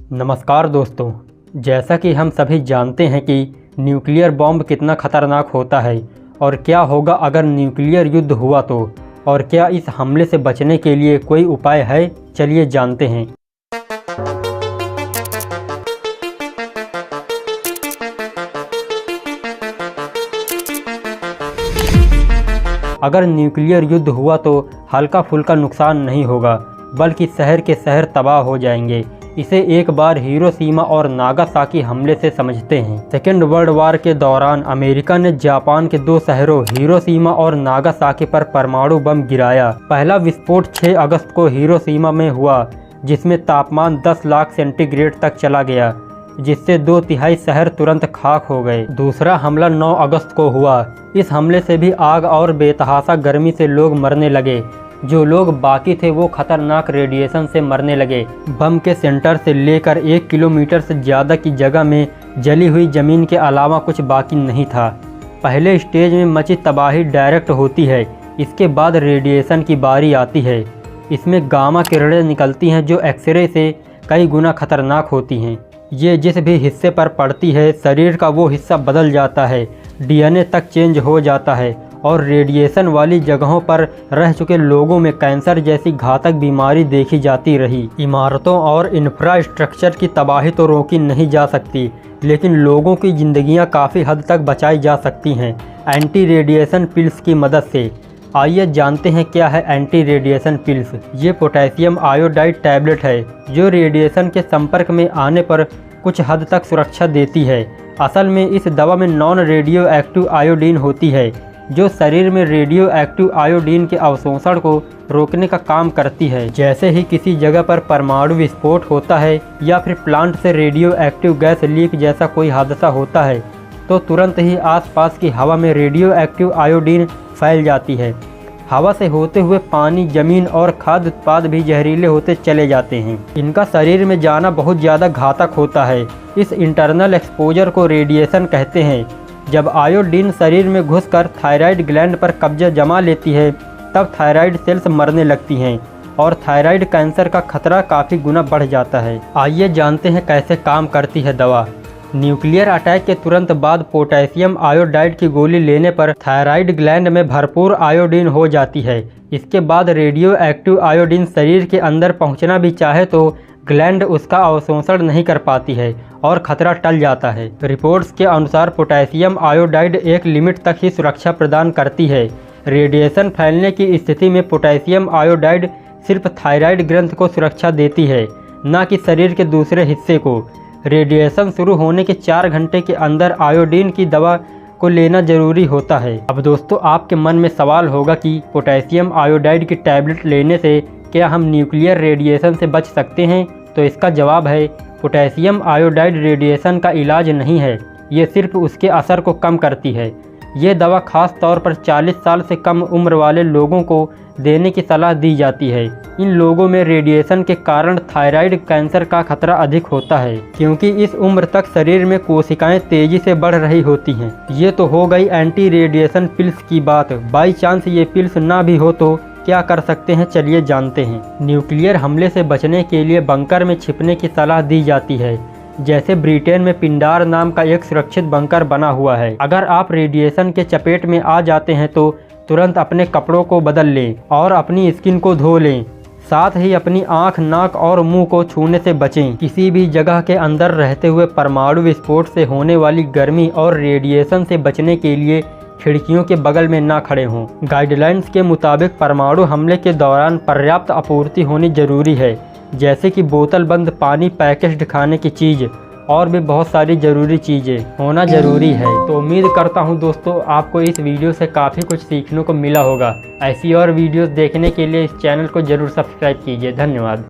नमस्कार दोस्तों, जैसा कि हम सभी जानते हैं कि न्यूक्लियर बॉम्ब कितना खतरनाक होता है और क्या होगा अगर न्यूक्लियर युद्ध हुआ तो, और क्या इस हमले से बचने के लिए कोई उपाय है, चलिए जानते हैं। अगर न्यूक्लियर युद्ध हुआ तो हल्का फुल्का नुकसान नहीं होगा, बल्कि शहर के शहर तबाह हो जाएंगे। इसे एक बार हिरोशिमा और नागासाकी हमले से समझते हैं। सेकेंड वर्ल्ड वार के दौरान अमेरिका ने जापान के दो शहरों हिरोशिमा और नागासाकी पर परमाणु बम गिराया। पहला विस्फोट 6 अगस्त को हिरोशिमा में हुआ, जिसमें तापमान 10 लाख सेंटीग्रेड तक चला गया, जिससे 2/3 शहर तुरंत खाक हो गए। दूसरा हमला 9 अगस्त को हुआ। इस हमले से भी आग और बेतहाशा गर्मी से लोग मरने लगे। जो लोग बाकी थे वो खतरनाक रेडिएशन से मरने लगे। बम के सेंटर से लेकर 1 किलोमीटर से ज़्यादा की जगह में जली हुई ज़मीन के अलावा कुछ बाकी नहीं था। पहले स्टेज में मची तबाही डायरेक्ट होती है, इसके बाद रेडिएशन की बारी आती है। इसमें गामा किरणें निकलती हैं जो एक्सरे से कई गुना खतरनाक होती हैं। ये जिस भी हिस्से पर पड़ती है शरीर का वो हिस्सा बदल जाता है, डीएनए तक चेंज हो जाता है और रेडिएशन वाली जगहों पर रह चुके लोगों में कैंसर जैसी घातक बीमारी देखी जाती रही। इमारतों और इंफ्रास्ट्रक्चर की तबाही तो रोकी नहीं जा सकती, लेकिन लोगों की ज़िंदगियां काफ़ी हद तक बचाई जा सकती हैं एंटी रेडिएशन पिल्स की मदद से। आइए जानते हैं क्या है एंटी रेडिएशन पिल्स। ये पोटेशियम आयोडाइड टैबलेट है जो रेडिएशन के संपर्क में आने पर कुछ हद तक सुरक्षा देती है। असल में इस दवा में नॉन रेडियो एक्टिव आयोडीन होती है, जो शरीर में रेडियो एक्टिव आयोडीन के अवशोषण को रोकने का काम करती है। जैसे ही किसी जगह पर परमाणु विस्फोट होता है या फिर प्लांट से रेडियो एक्टिव गैस लीक जैसा कोई हादसा होता है, तो तुरंत ही आसपास की हवा में रेडियो एक्टिव आयोडीन फैल जाती है। हवा से होते हुए पानी, जमीन और खाद्य उत्पाद भी जहरीले होते चले जाते हैं। इनका शरीर में जाना बहुत ज़्यादा घातक होता है। इस इंटरनल एक्सपोजर को रेडिएशन कहते हैं। जब आयोडीन शरीर में घुसकर थायराइड ग्लैंड पर कब्जा जमा लेती है, तब थायराइड सेल्स मरने लगती हैं और थायराइड कैंसर का खतरा काफ़ी गुना बढ़ जाता है। आइए जानते हैं कैसे काम करती है दवा। न्यूक्लियर अटैक के तुरंत बाद पोटेशियम आयोडाइड की गोली लेने पर थायराइड ग्लैंड में भरपूर आयोडीन हो जाती है। इसके बाद रेडियो एक्टिव आयोडीन शरीर के अंदर पहुंचना भी चाहे तो ग्लैंड उसका अवशोषण नहीं कर पाती है और खतरा टल जाता है। रिपोर्ट्स के अनुसार पोटेशियम आयोडाइड एक लिमिट तक ही सुरक्षा प्रदान करती है। रेडिएशन फैलने की स्थिति में पोटेशियम आयोडाइड सिर्फ थायराइड ग्रंथि को सुरक्षा देती है, न कि शरीर के दूसरे हिस्से को। रेडिएशन शुरू होने के 4 घंटे के अंदर आयोडीन की दवा को लेना जरूरी होता है। अब दोस्तों, आपके मन में सवाल होगा कि पोटेशियम आयोडाइड की टैबलेट लेने से क्या हम न्यूक्लियर रेडिएशन से बच सकते हैं? तो इसका जवाब है, पोटेशियम आयोडाइड रेडिएशन का इलाज नहीं है, ये सिर्फ उसके असर को कम करती है। ये दवा खास तौर पर 40 साल से कम उम्र वाले लोगों को देने की सलाह दी जाती है। इन लोगों में रेडिएशन के कारण थायराइड कैंसर का खतरा अधिक होता है, क्योंकि इस उम्र तक शरीर में कोशिकाएं तेजी से बढ़ रही होती हैं। ये तो हो गई एंटी रेडिएशन पिल्स की बात। बाई चांस ये पिल्स ना भी हो तो क्या कर सकते हैं, चलिए जानते हैं। न्यूक्लियर हमले से बचने के लिए बंकर में छिपने की सलाह दी जाती है। जैसे ब्रिटेन में पिंडार नाम का एक सुरक्षित बंकर बना हुआ है। अगर आप रेडिएशन के चपेट में आ जाते हैं तो तुरंत अपने कपड़ों को बदल लें और अपनी स्किन को धो लें। साथ ही अपनी आँख, नाक और मुंह को छूने से बचें। किसी भी जगह के अंदर रहते हुए परमाणु विस्फोट से होने वाली गर्मी और रेडिएशन से बचने के लिए खिड़कियों के बगल में ना खड़े हों। गाइडलाइंस के मुताबिक परमाणु हमले के दौरान पर्याप्त आपूर्ति होनी जरूरी है, जैसे कि बोतल बंद पानी, पैकेज्ड खाने की चीज़ और भी बहुत सारी ज़रूरी चीज़ें होना ज़रूरी है। तो उम्मीद करता हूँ दोस्तों, आपको इस वीडियो से काफ़ी कुछ सीखने को मिला होगा। ऐसी और वीडियोस देखने के लिए इस चैनल को ज़रूर सब्सक्राइब कीजिए। धन्यवाद।